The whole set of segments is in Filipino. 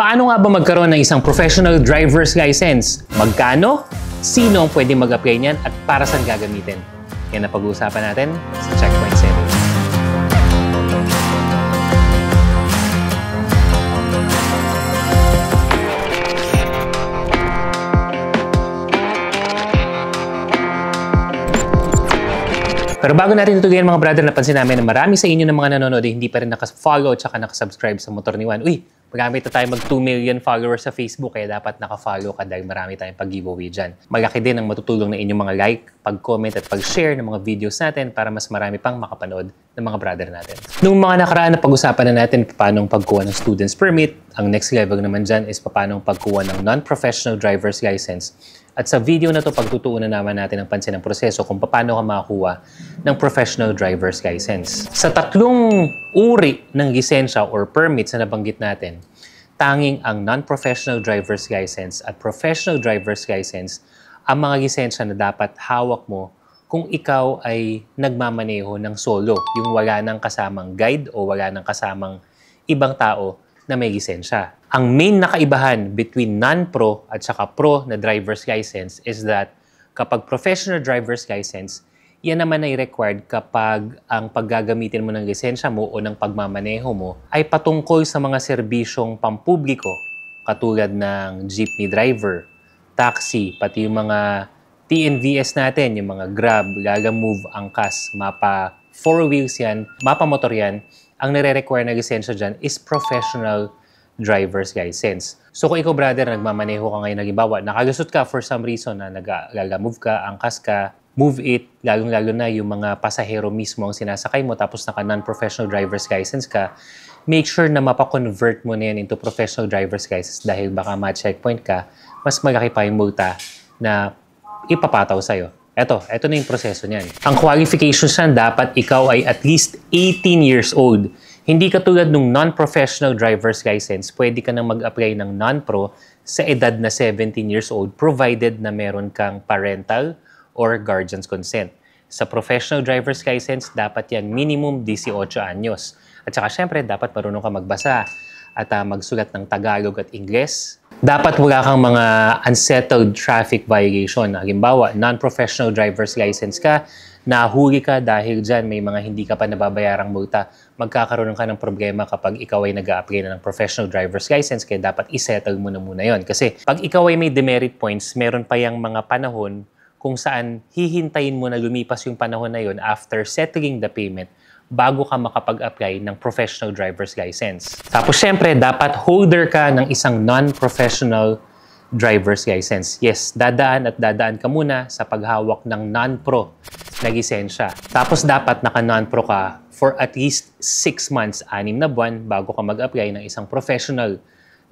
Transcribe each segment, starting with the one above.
Paano nga ba magkaroon ng isang professional driver's license? Magkano? Sino ang pwedeng mag-apply niyan at para saan gagamitin? Yan ang pag-uusapan natin sa Checkpoint 7. Pero bago natin tutuloy mga brother, napansin namin na marami sa inyo ng mga nanonood hindi pa rin naka-follow at saka naka-subscribe sa Motor ni Juan. Uy, magamit na tayo mag 2 million followers sa Facebook kaya dapat naka-follow ka dahil marami tayong pag-giveaway dyan. Malaki din ang matutulong na inyong mga like, pag-comment at pag-share ng mga videos natin para mas marami pang makapanood ng mga brother natin. Nung mga nakaraan na pag-usapan na natin paano pagkuha ng student's permit, ang next level naman dyan is paano pagkuha ng non-professional driver's license. At sa video na to, pagtutuunan naman natin ang pansin ng proseso kung paano ka makakuha ng professional driver's license. Sa tatlong uri ng lisensya or permits na nabanggit natin, tanging ang non-professional driver's license at professional driver's license ang mga lisensya na dapat hawak mo kung ikaw ay nagmamaneho ng solo, yung wala nang kasamang guide o wala nang kasamang ibang tao na may lisensya. Ang main na kaibahan between non-pro at saka pro na driver's license is that kapag professional driver's license, yan naman ay required kapag ang paggagamitin mo ng lisensya mo o ng pagmamaneho mo ay patungkol sa mga serbisyong pampubliko katulad ng jeepney driver, taxi, pati yung mga TNVS natin, yung mga Grab, Lalamove, Angkas, Mapa 4 wheels yan, Mapa motor yan. Ang nire-require na lisensya dyan is professional driver's license. So kung ikaw brother, nagmamaneho ka ngayon, halimbawa, nakalusot ka for some reason na nag-move ka, angkas ka, move it, lalong-lalo na yung mga pasahero mismo ang sinasakay mo tapos naka non-professional driver's license ka, make sure na mapakonvert mo na yan into professional driver's license dahil baka ma-checkpoint ka, mas malaki pa yung multa na ipapataw sa'yo. Ito na yung proseso niyan. Ang qualifications niyan, dapat ikaw ay at least 18 years old. Hindi katulad ng non-professional driver's license, pwede ka nang mag-apply ng non-pro sa edad na 17 years old provided na meron kang parental or guardian's consent. Sa professional driver's license, dapat yan minimum 18 anyos. At saka syempre, dapat marunong ka magbasa at magsulat ng Tagalog at Ingles. Dapat wala kang mga unsettled traffic violation. Halimbawa, non-professional driver's license ka, nahuli ka dahil dyan may mga hindi ka pa nababayarang multa, magkakaroon ka ng problema kapag ikaw ay nag-a-apply na ng professional driver's license, kaya dapat isettle mo na muna yon. Kasi pag ikaw ay may demerit points, meron pa yung mga panahon kung saan hihintayin mo na lumipas yung panahon na yon after settling the payment bago ka makapag-apply ng professional driver's license. Tapos syempre, dapat holder ka ng isang non-professional driver's license. Yes, dadaan ka muna sa paghawak ng non-pro na lisensya. Tapos dapat naka-non-pro ka for at least 6 months, 6 na buwan bago ka mag-apply ng isang professional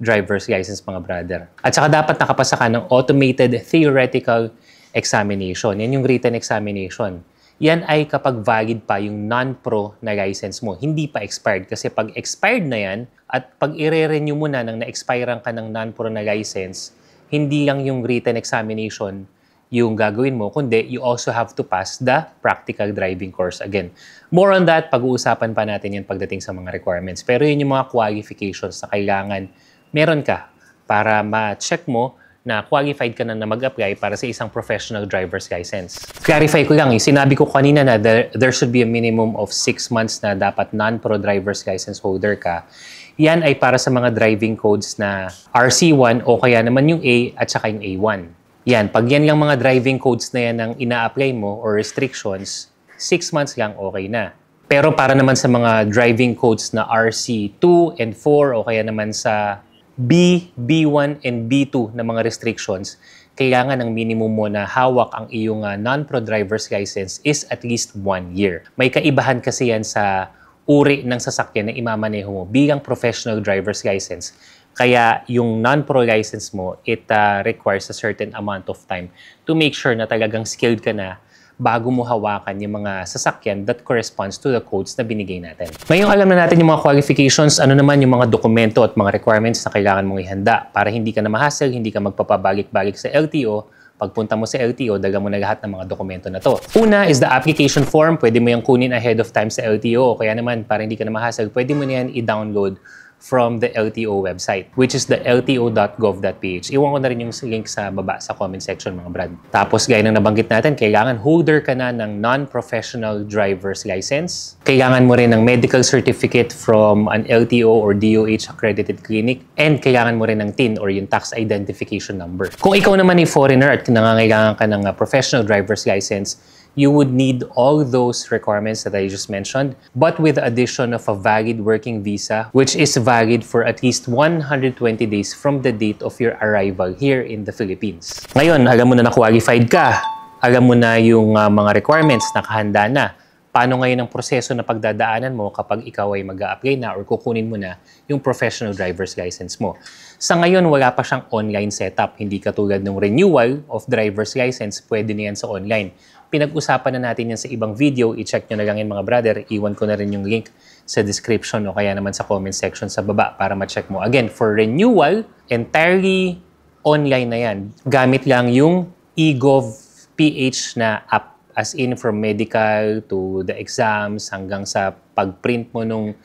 driver's license, mga brother. At saka dapat nakapasa ka ng automated theoretical examination. Yan yung written examination. Yan ay kapag valid pa yung non-pro na license mo. Hindi pa expired. Kasi pag expired na yan, at pag i-renew mo na nang na-expirean ka ng non-pro na license, hindi lang yung written examination yung gagawin mo, kundi you also have to pass the practical driving course again. More on that, pag-uusapan pa natin yan pagdating sa mga requirements. Pero yun yung mga qualifications na kailangan meron ka para ma-check mo na qualified ka na mag-apply para sa isang professional driver's license. Clarify ko lang, sinabi ko kanina na there should be a minimum of 6 months na dapat non-pro driver's license holder ka. Yan ay para sa mga driving codes na RC1 o kaya naman yung A at saka yung A1. Yan, pag yan lang mga driving codes na yan ang ina-apply mo or restrictions, 6 months lang okay na. Pero para naman sa mga driving codes na RC2 and 4 o kaya naman sa B, B1, and B2 na mga restrictions, kailangan ang minimum mo na hawak ang iyong non-pro driver's license is at least 1 year. May kaibahan kasi yan sa uri ng sasakyan na imamaneho mo bilang professional driver's license. Kaya yung non-pro license mo, it requires a certain amount of time to make sure na talagang skilled ka na bago mo hawakan yung mga sasakyan that corresponds to the codes na binigay natin. Ngayong alam na natin yung mga qualifications, ano naman yung mga dokumento at mga requirements na kailangan mong ihanda para hindi ka na ma-hassle, hindi ka magpapabalik-balik sa LTO. Pagpunta mo sa LTO, dala mo na lahat ng mga dokumento na to. Una is the application form. Pwede mo yung kunin ahead of time sa LTO. O kaya naman, para hindi ka na ma-hassle, pwede mo na yan i-download from the LTO website, which is the lto.gov.ph. Iwan ko na rin yung link sa baba sa comment section, mga brad. Tapos, gaya ng nabanggit natin, kailangan holder ka na ng non-professional driver's license. Kailangan mo rin ng medical certificate from an LTO or DOH accredited clinic. And kailangan mo rin ng TIN or yung tax identification number. Kung ikaw naman ay foreigner at nangangailangan ka ng professional driver's license, you would need all those requirements that I just mentioned, but with the addition of a valid working visa, which is valid for at least 120 days from the date of your arrival here in the Philippines. Ngayon, alam mo na na-qualified ka, alam mo na yung mga requirements, nakahanda na. Paano ngayon ang proseso na pagdadaanan mo kapag ikaw ay mag-a-apply na or kukunin mo na yung professional driver's license mo? Sa ngayon, wala pa siyang online setup. Hindi katulad ng renewal of driver's license, pwede na yan sa online. Pinag-usapan na natin yan sa ibang video. I-check nyo na lang yan, mga brother. Iwan ko na rin yung link sa description o kaya naman sa comment section sa baba para ma-check mo. Again, for renewal, entirely online na yan. Gamit lang yung eGov.ph na app. As in, from medical to the exams hanggang sa pag-print mo nung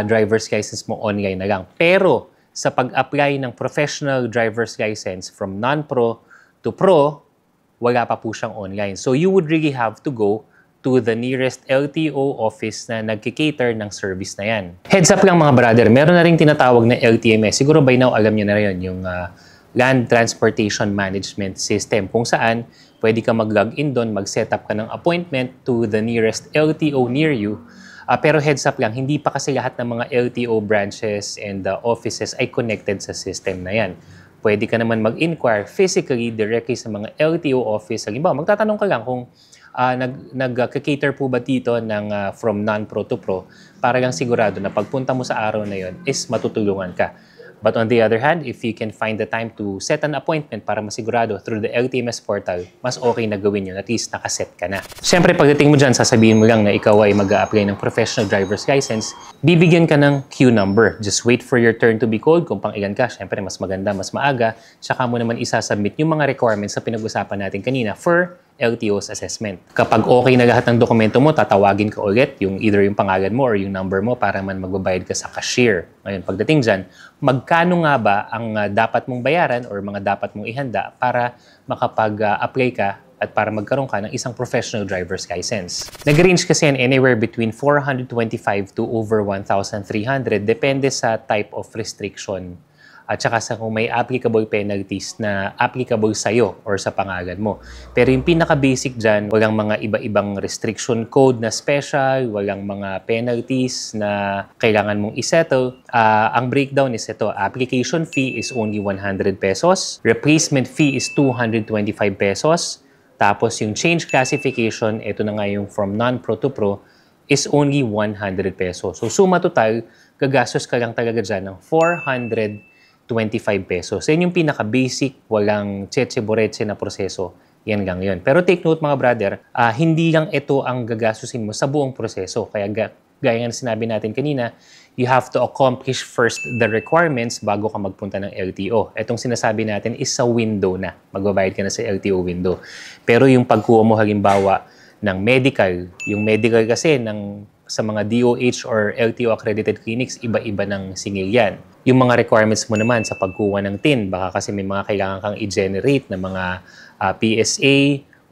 driver's license mo, online na lang. Pero sa pag-apply ng professional driver's license from non-pro to pro, wala pa po siyang online. So you would really have to go to the nearest LTO office na nagkikater ng service na yan. Heads up lang, mga brother, meron na rin tinatawag na LTMS. Siguro by now alam nyo na rin yung Land Transportation Management System, kung saan pwede ka mag-login doon, mag-set up ka ng appointment to the nearest LTO near you. Pero heads up lang, hindi pa kasi lahat ng mga LTO branches and offices ay connected sa system na yan. Pwede ka naman mag-inquire physically directly sa mga LTO office. Halimbawa, magtatanong ka lang kung nag-cater po ba dito ng from non-pro to pro para lang sigurado na pagpunta mo sa araw na yon is matutulungan ka. But on the other hand, if you can find the time to set an appointment para masigurado through the LTMS portal, mas okay na gawin yun. At least nakaset ka na. Siyempre, pagdating mo dyan, sasabihin mo lang na ikaw ay mag-a-apply ng professional driver's license. Bibigyan ka ng queue number. Just wait for your turn to be called. Kung pang ilan ka, siyempre, mas maganda, mas maaga. Tsaka mo naman isasubmit yung mga requirements na pinag-usapan natin kanina for LTO's assessment. Kapag okay na lahat ng dokumento mo, tatawagin ka ulit yung either yung pangalan mo or yung number mo para man magbabayad ka sa cashier. Ngayon, pagdating dyan, magkano nga ba ang dapat mong bayaran or mga dapat mong ihanda para makapag-apply ka at para magkaroon ka ng isang professional driver's license? Nag-range kasi yan anywhere between 425 to over 1,300 depende sa type of restriction at saka sa kung may applicable penalties na applicable sa'yo or sa pangalan mo. Pero yung pinaka-basic dyan, walang mga iba-ibang restriction code na special, walang mga penalties na kailangan mong isettle. Ang breakdown is ito, application fee is only 100 pesos, replacement fee is 225 pesos, tapos yung change classification, ito na nga yung from non-pro to pro, is only 100 pesos. So suma total, gagastos ka lang talaga dyan ng 425 pesos. Yan yung pinaka-basic, walang tsetsi-boretse na proseso. Yan lang yun. Pero take note, mga brother, hindi lang ito ang gagastusin mo sa buong proseso. Kaya gaya nga sinabi natin kanina, you have to accomplish first the requirements bago ka magpunta ng LTO. Itong sinasabi natin is sa window na. Magbabayad ka na sa LTO window. Pero yung pagkuha mo halimbawa ng medical, yung medical kasi sa mga DOH or LTO accredited clinics, iba-iba ng singil yan. Yung mga requirements mo naman sa pagkuha ng TIN, baka kasi may mga kailangan kang i-generate na mga PSA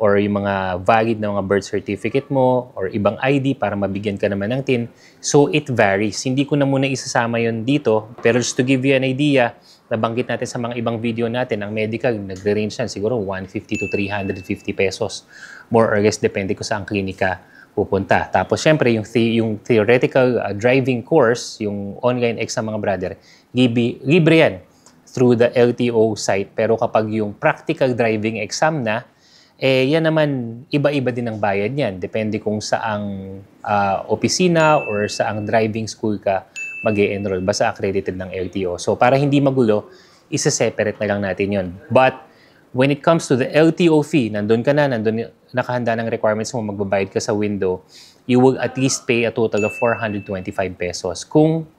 or yung mga valid na mga birth certificate mo or ibang ID para mabigyan ka naman ng TIN. So it varies. Hindi ko na muna isasama yun dito, pero just to give you an idea, nabanggit natin sa mga ibang video natin, ang medical, nagre-range yan siguro 150 to 350 pesos. More or less, depende ko saan klinika pupunta. Tapos, syempre, yung theoretical driving course, yung online exam, mga brother, libre yan through the LTO site. Pero kapag yung practical driving exam na, yan naman, iba-iba din ang bayad niyan. Depende kung saang opisina or saang driving school ka mag-e-enroll. Basta accredited ng LTO. So, para hindi magulo, isa-separate na lang natin yon. But, when it comes to the LTO fee, nandun ka na, nakahanda ng requirements mo, magbabayad ka sa window, you will at least pay a total of 425 pesos kung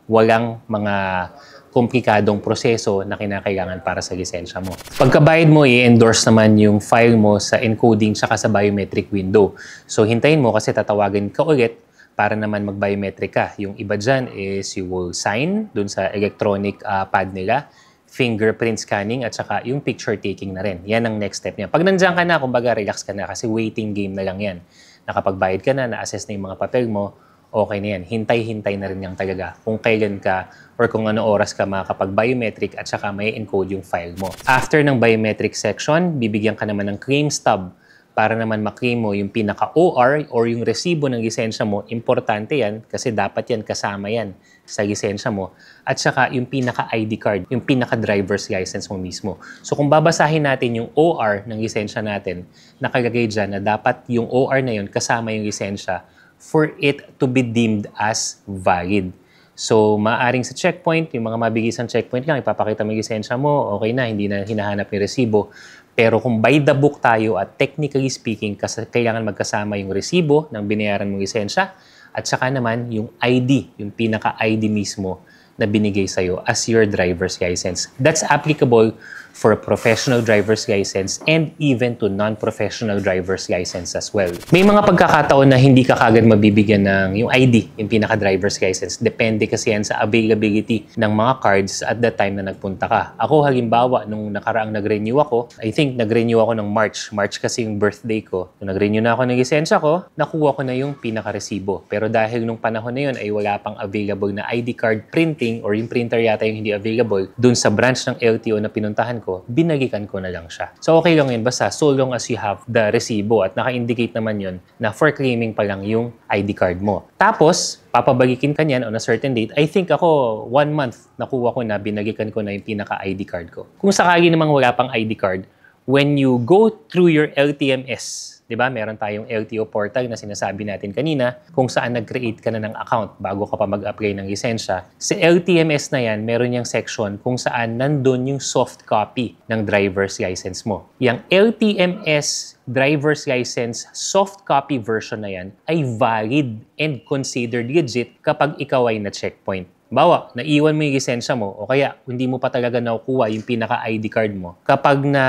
walang mga komplikadong proseso na kinakailangan para sa lisensya mo. Pagkabayad mo, i-endorse naman yung file mo sa encoding tsaka sa biometric window. So, hintayin mo kasi tatawagin ka ulit para naman mag-biometric ka. Yung iba dyan is you will sign dun sa electronic pad nila, fingerprint scanning, at saka yung picture taking na rin. Yan ang next step niya. Pag nandiyan ka na, kumbaga relax ka na kasi waiting game na lang yan. Nakapagbayad ka na, na-assess na yung mga papel mo, okay na yan. Hintay-hintay na rin yan talaga kung kailan ka or kung ano oras ka makakapag-biometric at saka may encode yung file mo. After ng biometric section, bibigyan ka naman ng claim stub para naman maklaim mo yung pinaka-OR or yung resibo ng lisensya mo. Importante yan kasi dapat yan kasama yan sa lisensya mo. At saka yung pinaka-ID card, yung pinaka-driver's license mo mismo. So kung babasahin natin yung OR ng lisensya natin, nakalagay dyan na dapat yung OR na yun kasama yung lisensya for it to be deemed as valid. So, maaring sa checkpoint, yung mga mabigisang checkpoint lang, ipapakita mo yung lisensya mo, okay na, hindi na hinahanap yung resibo. Pero kung by the book tayo at technically speaking, kailangan magkasama yung resibo ng binayaran mong lisensya at saka naman yung ID, yung pinaka-ID mismo na binigay sa'yo as your driver's license. That's applicable for a professional driver's license and even to non-professional driver's license as well. May mga pagkakataon na hindi ka kagad mabibigyan ng yung ID, yung pinaka-driver's license. Depende kasi yan sa availability ng mga cards at the time na nagpunta ka. Ako halimbawa, nung nakaraang nag-renew ako, I think nag-renew ako ng March. March kasi yung birthday ko. Nung nag-renew na ako ng lisensya ko, nakuha ko na yung pinaka-resibo. Pero dahil nung panahon na yun ay wala pang available na ID card printing or yung printer yata yung hindi available, dun sa branch ng LTO na pinuntahan ko, binalikan ko na lang siya. So okay lang yun, basta so long as you have the resibo at naka-indicate naman yun na for claiming pa lang yung ID card mo. Tapos, papabalikin ka niyan on a certain date. I think ako, 1 month nakuha ko na, binalikan ko na yung pinaka-ID card ko. Kung sakali namang wala pang ID card, when you go through your LTMS, di ba? Meron tayong LTO portal na sinasabi natin kanina kung saan nag-create ka na ng account bago ka pa mag-apply ng lisensya. Sa LTMS na yan, meron yung section kung saan nandun yung soft copy ng driver's license mo. Yung LTMS driver's license soft copy version na yan ay valid and considered legit kapag ikaw ay na-checkpoint. Bawa, naiwan mo yung lisensya mo o kaya hindi mo pa talaga nakukuha yung pinaka-ID card mo. Kapag na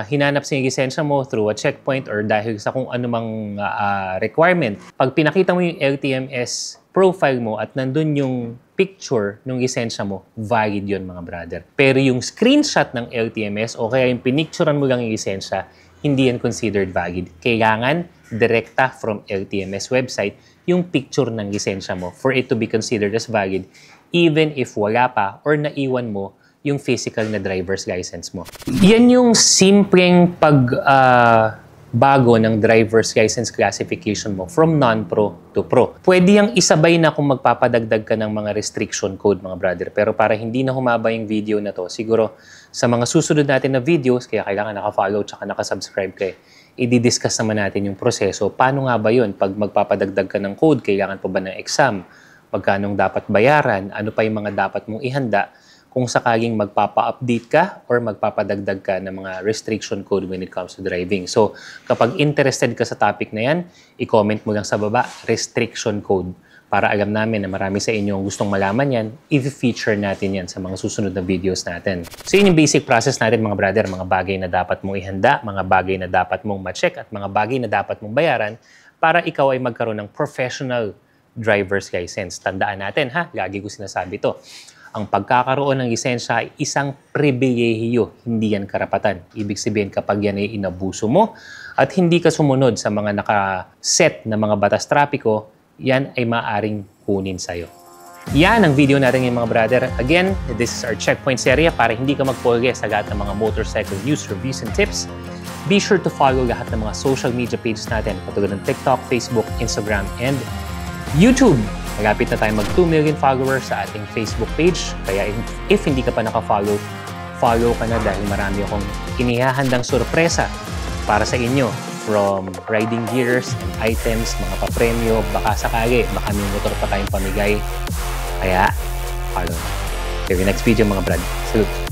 hinanap sa yung lisensya mo through a checkpoint or dahil sa kung anumang requirement, pag pinakita mo yung LTMS profile mo at nandun yung picture ng lisensya mo, valid yun mga brother. Pero yung screenshot ng LTMS o kaya yung pinicturean mo lang yung lisensya, hindi yan considered valid. Kailangan direkta from LTMS website yung picture ng lisensya mo for it to be considered as valid even if wala pa or naiwan mo yung physical na driver's license mo. Yan yung simpleng bago ng driver's license classification mo from non-pro to pro. Pwede yung isabay na kung magpapadagdag ka ng mga restriction code mga brother. Pero para hindi na humaba yung video na to, siguro sa mga susunod natin na videos, kaya kailangan naka-follow tsaka naka-subscribe kayo, i-discuss naman natin yung proseso. Paano nga ba yun? Pag magpapadagdag ka ng code, kailangan pa ba ng exam? Magkanong dapat bayaran? Ano pa yung mga dapat mong ihanda kung sakaling magpapa-update ka or magpapadagdag ka ng mga restriction code when it comes to driving. So, kapag interested ka sa topic na yan, i-comment mo lang sa baba, restriction code. Para alam namin na marami sa inyo ang gustong malaman yan, i-feature natin yan sa mga susunod na videos natin. So, yun yung basic process natin mga brother, mga bagay na dapat mong ihanda, mga bagay na dapat mong ma-check at mga bagay na dapat mong bayaran para ikaw ay magkaroon ng professional driver's license. Tandaan natin ha, lagi ko sinasabi to. Ang pagkakaroon ng lisensya ay isang pribilehiyo, hindi yan karapatan. Ibig sabihin kapag yan ay inabuso mo at hindi ka sumunod sa mga nakaset na mga batas trapiko, yan ay maaring kunin sa'yo. Yan ang video natin ngayon mga brother. Again, this is our checkpoint serya para hindi ka magpolge sa lahat ng mga motorcycle news, reviews, and tips. Be sure to follow lahat ng mga social media pages natin katulad ng TikTok, Facebook, Instagram, and YouTube. Malapit na tayo mag 2 million followers sa ating Facebook page. Kaya if hindi ka pa naka-follow, follow ka na dahil marami akong inihahandang sorpresa para sa inyo. From riding gears and items, mga papremyo, baka sakali, baka may motor pa tayong pamigay. Kaya, follow. See you next video mga brad. Salute!